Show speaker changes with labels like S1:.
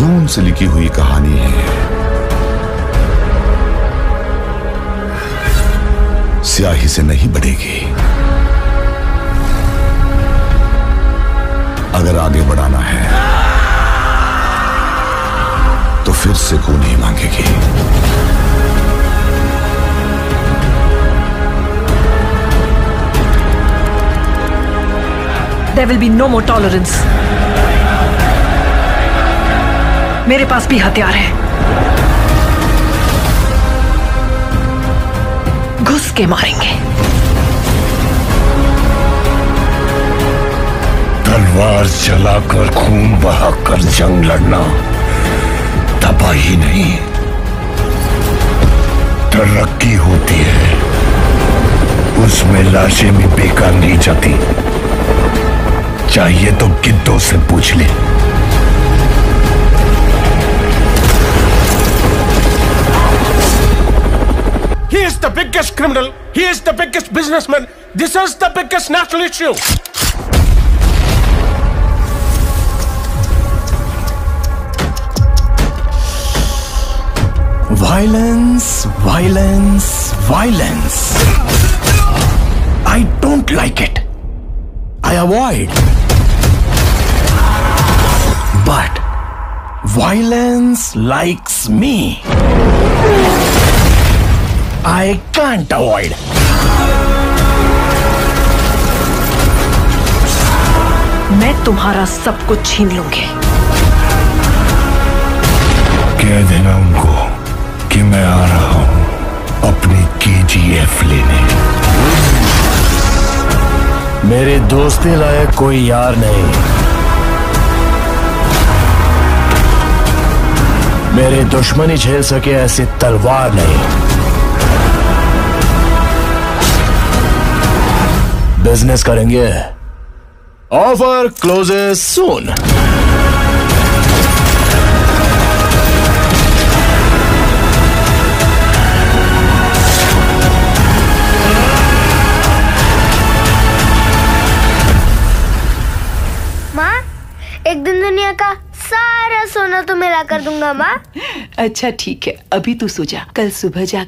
S1: खून से लिखी हुई कहानी है। स्याही से नहीं बढ़ेगी। अगर आगे बढ़ाना है तो फिर से खून ही मांगेगी।
S2: There will be no more tolerance. मेरे पास भी हथियार है। घुस के मारेंगे।
S3: तलवार चलाकर खून बहाकर जंग लड़ना तबाही नहीं, तरक्की होती है। उसमें लाशें भी बेकार नहीं जाती। चाहिए तो गिद्धों से पूछ ले।
S4: He is the biggest criminal. He is the biggest businessman. This is the biggest national issue.
S3: Violence, violence, violence. I don't like it. I avoid. But violence likes me. I can't avoid.
S2: मैं तुम्हारा सब कुछ छीन लूंगी।
S3: कह देना उनको कि मैं आ रहा हूं अपनी KGF लेने। मेरे दोस्ती लायक कोई यार नहीं। मेरे दुश्मनी झेल सके ऐसी तलवार नहीं। बिजनेस करेंगे। ऑफर क्लोजेस सून।
S5: माँ, एक दिन दुनिया का सारा सोना तुम्हें ला कर दूंगा माँ।
S6: अच्छा ठीक है, अभी तू सो जा, कल सुबह जा